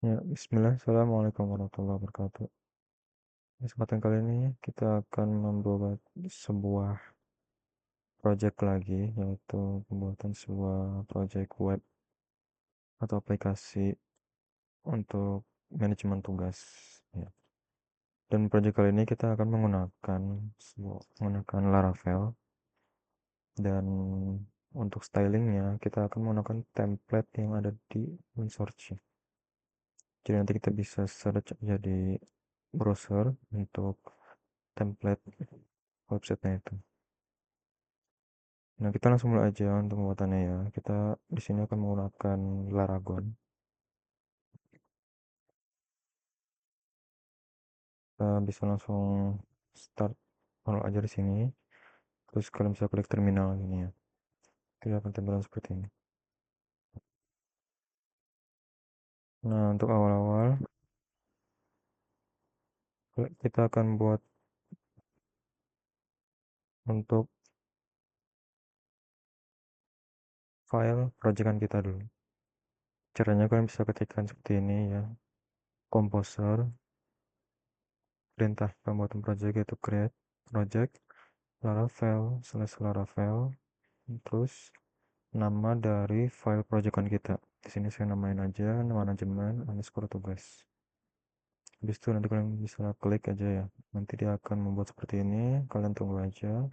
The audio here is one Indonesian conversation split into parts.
Ya, bismillah. Assalamualaikum warahmatullahi wabarakatuh. Kesempatan kali ini kita akan membuat sebuah project lagi, yaitu pembuatan sebuah project web atau aplikasi untuk manajemen tugas. Ya. Dan project kali ini kita akan menggunakan Laravel, dan untuk stylingnya kita akan menggunakan template yang ada di Winsource. Jadi nanti kita bisa search aja di browser untuk template websitenya itu. Nah, kita langsung mulai aja untuk pembuatannya ya. Kita di sini akan menggunakan Laragon. Kita bisa langsung start download aja di sini. Terus kalian bisa klik terminal ini ya. Tidak akan tampilan seperti ini. Nah, untuk awal-awal kita akan buat untuk file proyekan kita dulu. Caranya kalian bisa ketikkan seperti ini ya. Composer, perintah pembuatan project yaitu create project Laravel /Laravel, terus nama dari file proyekan kita. Di sini saya namain aja manajemen underscore tugas. Habis itu nanti kalian bisa klik aja ya. Nanti dia akan membuat seperti ini. Kalian tunggu aja.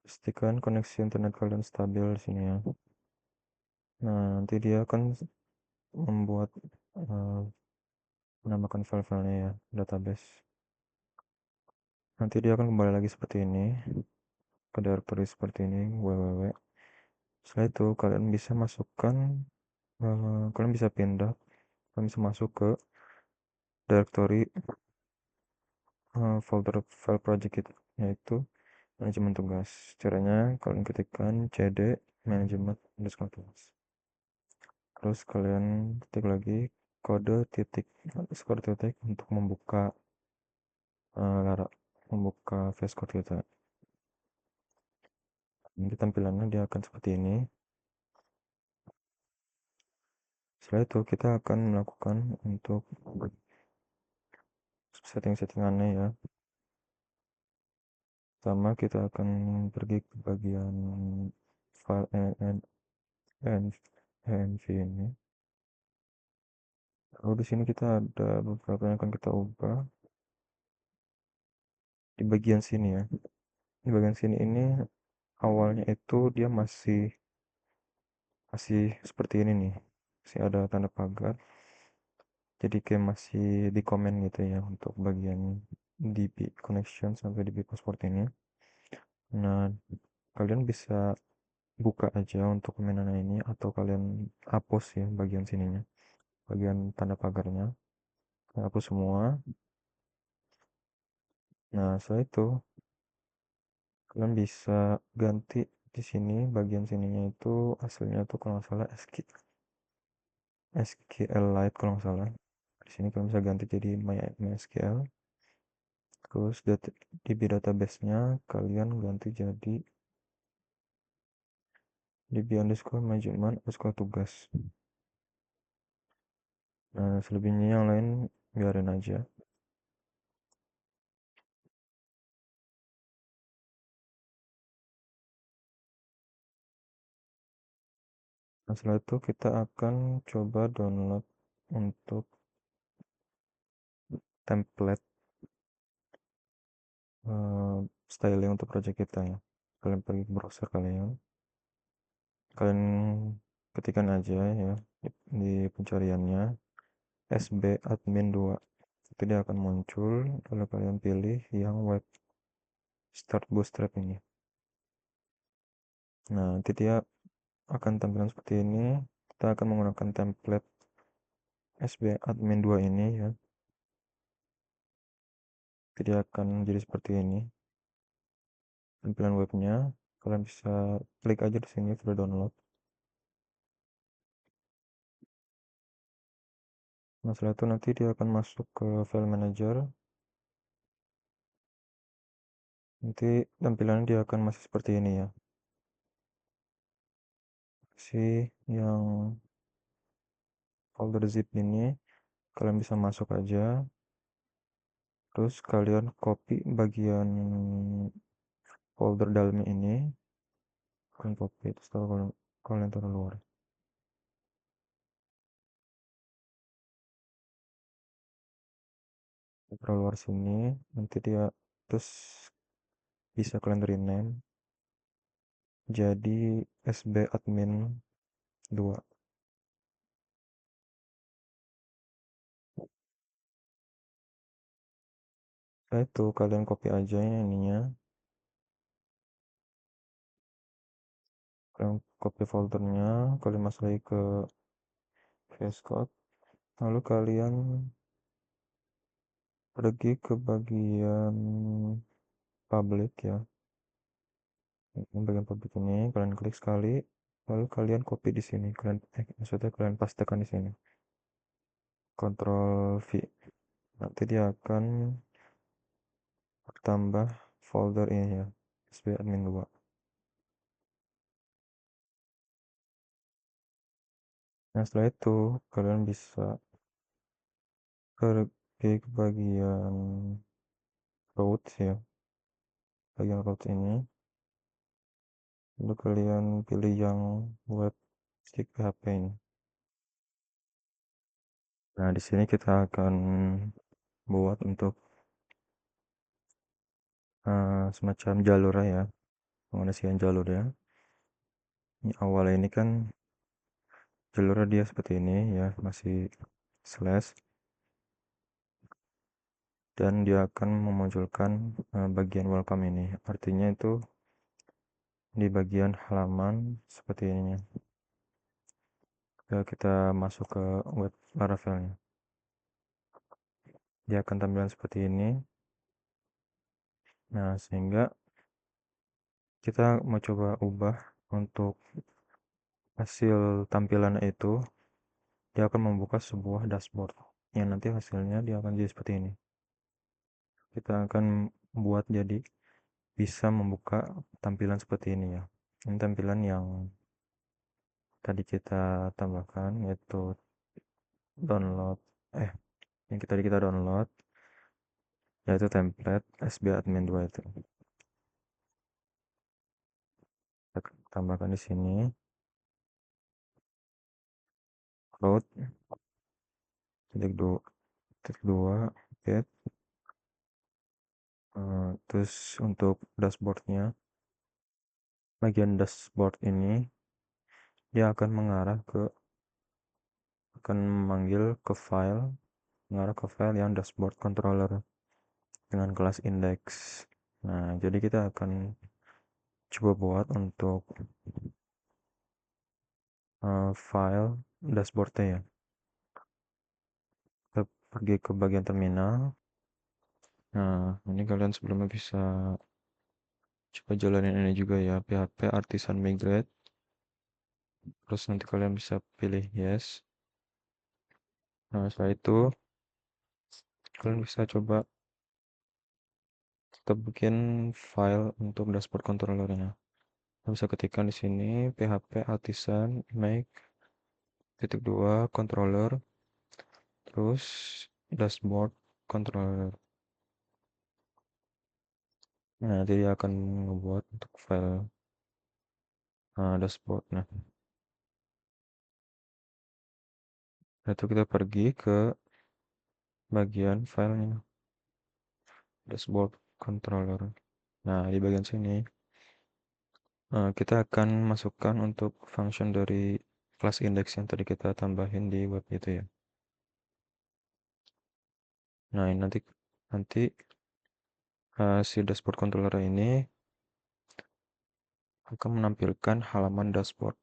Pastikan koneksi internet kalian stabil di sini ya. Nah, nanti dia akan membuat menambahkan file-filenya ya, database. Nanti dia akan kembali lagi seperti ini ke directory seperti ini www. Setelah itu kalian bisa masukkan, kalian bisa pindah, kalian bisa masuk ke directory folder file project itu, yaitu manajemen tugas. Caranya kalian ketikkan cd manajemen underscore tugas. Terus kalian ketik lagi kode titik underscore titik untuk membuka membuka VS Code kita. Nanti tampilannya dia akan seperti ini. Setelah itu kita akan melakukan untuk setting-settingannya ya. Pertama kita akan pergi ke bagian file env ini. Lalu di sini kita ada beberapa yang akan kita ubah di bagian sini ya. Di bagian sini ini awalnya itu dia masih seperti ini nih, masih ada tanda pagar, jadi kayak masih di komen gitu ya untuk bagian DB connection sampai DB passport ini. Nah, kalian bisa buka aja untuk komenannya ini, atau kalian hapus ya bagian sininya, bagian tanda pagarnya kalian hapus semua. Nah, setelah itu kalian bisa ganti di sini, bagian sininya itu aslinya tuh kalau nggak salah SQLite kalau nggak salah. Di sini kalian bisa ganti jadi MySQL. Terus DB database-nya kalian ganti jadi DB underscore management underscore tugas. Nah, selebihnya yang lain biarin aja. Nah, setelah itu kita akan coba download untuk template styling untuk project kita ya. Kalian pergi ke browser kalian ketikkan aja ya di pencariannya sbadmin 2, itu dia akan muncul. Lalu kalian pilih yang web start bootstrap ini. Nah, nanti dia akan tampilan seperti ini. Kita akan menggunakan template sbadmin 2 ini ya. Jadi akan jadi seperti ini tampilan webnya. Kalian bisa klik aja di sini for download. Nah, setelah itu nanti dia akan masuk ke file manager. Nanti tampilannya dia akan masih seperti ini ya. Yang folder zip ini kalian bisa masuk aja, terus kalian copy bagian folder dalamnya ini, kalian copy terus kalian taruh luar. Taruh luar sini, nanti dia terus bisa kalian rename jadi sbadmin 2. Nah itu kalian copy aja ininya, kalian copy foldernya, kalian masuk lagi ke VS Code, lalu kalian pergi ke bagian public ya. Ini bagian public ini kalian klik sekali, lalu kalian copy di sini, maksudnya kalian pastekan di sini. Ctrl V. Nanti dia akan bertambah folder ini ya, sbadmin 2. Nah, setelah itu kalian bisa pergi ke bagian routes ya, bagian routes ini, lalu kalian pilih yang web stick PHP ini. Nah, di sini kita akan buat untuk semacam jalur ya, pengisian jalur ya. Ini awalnya ini kan jalurnya dia seperti ini ya, masih slash, dan dia akan memunculkan bagian welcome ini. Artinya itu di bagian halaman seperti ini. Kita masuk ke web Laravelnya. Dia akan tampilan seperti ini. Nah, sehingga kita mau coba ubah untuk hasil tampilan itu, dia akan membuka sebuah dashboard yang nanti hasilnya dia akan jadi seperti ini. Kita akan buat jadi bisa membuka tampilan seperti ini ya. Ini tampilan yang tadi kita tambahkan, yaitu download yang kita download, yaitu template sbadmin 2 itu. Kita tambahkan di sini root titik dua get. Terus untuk dashboardnya, bagian dashboard ini dia akan memanggil ke file, mengarah ke file yang dashboard controller dengan kelas index. Nah, jadi kita akan coba buat untuk file dashboardnya ya. Kita pergi ke bagian terminal. Nah, ini kalian sebelumnya bisa coba jalanin ini juga ya, PHP artisan migrate. Terus nanti kalian bisa pilih yes. Nah, setelah itu kalian bisa coba kita bikin file untuk dashboard controllernya. Kalian bisa ketikkan di sini php artisan make titik dua controller, terus dashboard controller. Nah, nanti dia akan membuat untuk file dashboard. Nah, itu kita pergi ke bagian filenya dashboard controller. Nah, di bagian sini kita akan masukkan untuk function dari kelas index yang tadi kita tambahin di web itu ya. Nah, ini nanti si dashboard controller ini akan menampilkan halaman dashboard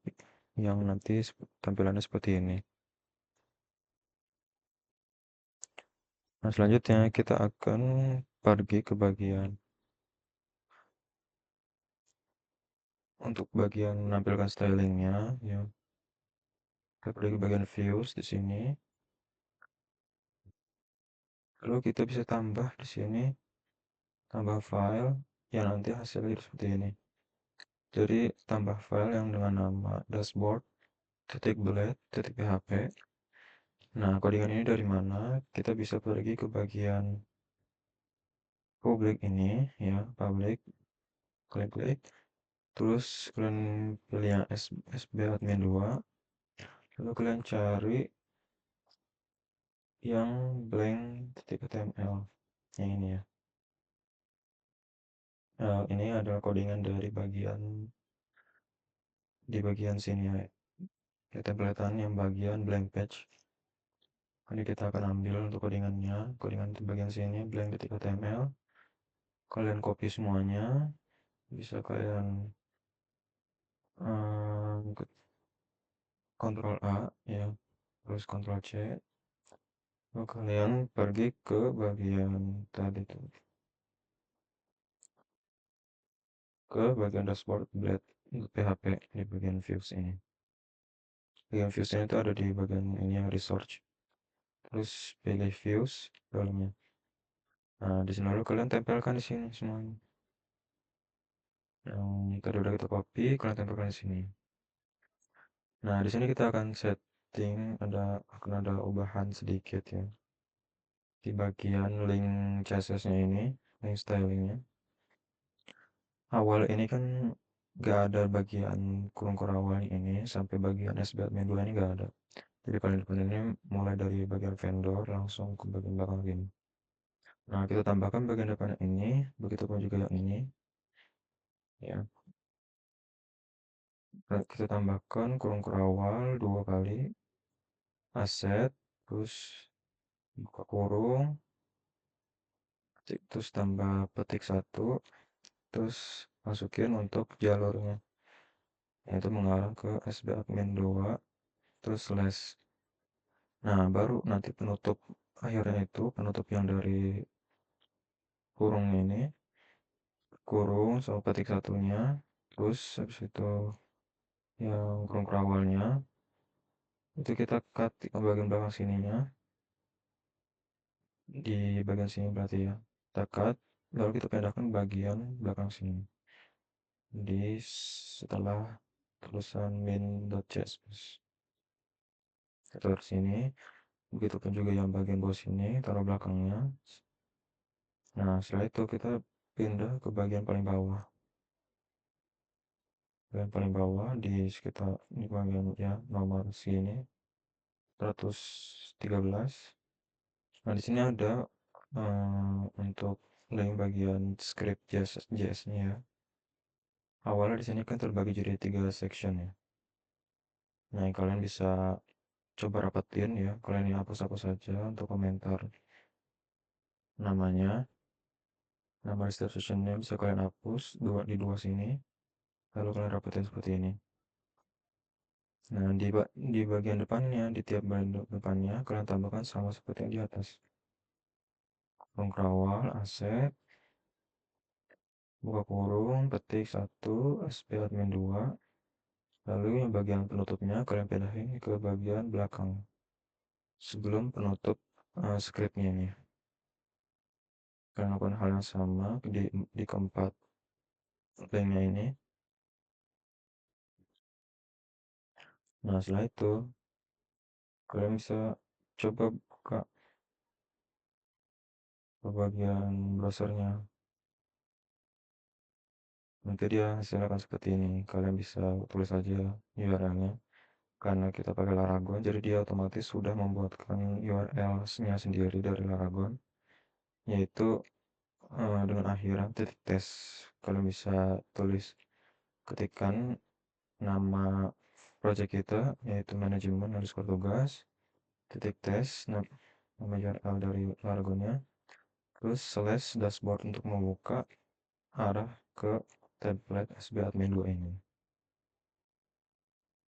yang nanti tampilannya seperti ini. Nah, selanjutnya kita akan pergi ke bagian untuk bagian menampilkan stylingnya ya. Kita pergi ke bagian views di sini. Lalu kita bisa tambah di sini, tambah file yang nanti hasilnya seperti ini. Jadi tambah file yang dengan nama dashboard titik blade titik php. Nah, codingan ini dari mana? Kita bisa pergi ke bagian publik ini, ya, public, klik, terus kalian pilih yang SB admin 2, lalu kalian cari yang blank.html, yang ini ya. Nah, ini adalah codingan dari di bagian sini ya, templatean yang bagian blank page. Ini kita akan ambil untuk codingannya, codingan di bagian sini blank.html. Kalian copy semuanya, bisa kalian Ctrl A ya, terus Ctrl C. Lalu kalian pergi ke bagian tadi tuh, ke bagian dashboard blade PHP di bagian views ini. Bagian views ini tuh ada di bagian ini yang research. Terus pilih views dalamnya. Nah, di sini lalu kalian tempelkan di sini semuanya. Yang tadi udah kita copy, kalian tempelkan di sini. Nah, di sini kita akan setting, akan ada ubahan sedikit ya. Di bagian link CSS-nya ini, link stylingnya. Awal ini kan gak ada bagian kurung awal ini sampai bagian SBAdmin 2 ini gak ada. Jadi paling depan ini mulai dari bagian vendor langsung ke bagian belakang ini. Nah, kita tambahkan bagian depan ini, begitupun juga yang ini. Ya, kita tambahkan kurung awal 2 kali, aset, terus buka kurung, terus tambah petik 1, terus masukin untuk jalurnya, yaitu mengarah ke SBAdmin 2, terus slash. Nah, baru nanti penutup akhirnya itu penutup yang dari kurung ini, kurung sama petik satunya, terus habis itu yang kurung awalnya itu kita cut di bagian belakang sininya, di bagian sini berarti ya, kita cut, lalu kita pindahkan bagian belakang sini di setelah tulisan main.csv. Kita taruh sini, begitupun juga yang bagian bawah sini taruh belakangnya. Nah, setelah itu kita pindah ke bagian paling bawah. Bagian paling bawah di sekitar di bagian ya nomor sini 113. Nah, di sini ada untuk link bagian script JS-nya ya. Awalnya di sini kan terbagi jadi 3 section ya. Nah, kalian bisa coba rapetin ya. Kalian yang hapus-hapus saja untuk komentar namanya. Nama di setiap sectionnya bisa kalian hapus di dua sini. Lalu kalian rapetin seperti ini. Nah, di bagian depannya, di tiap bagian depannya, kalian tambahkan sama seperti yang di atas. Kurung awal, aset, buka kurung, petik 1, SPAdmin 2. Lalu yang bagian penutupnya kalian pindahin ke bagian belakang. Sebelum penutup scriptnya ini. Kalian lakukan hal yang sama di keempat linknya ini. Nah, setelah itu, kalian bisa coba buka ke bagian browsernya. Nanti dia hasilnya akan seperti ini. Kalian bisa tulis saja URL-nya. Karena kita pakai Laragon, jadi dia otomatis sudah membuatkan URL-nya sendiri dari Laragon, yaitu dengan akhiran titik tes. Kalian bisa tulis, ketikkan nama project kita, yaitu manajemen underscore tugas, titik tes, nama URL dari Laragonnya, terus slash dashboard untuk membuka arah ke template SBAdmin 2 ini.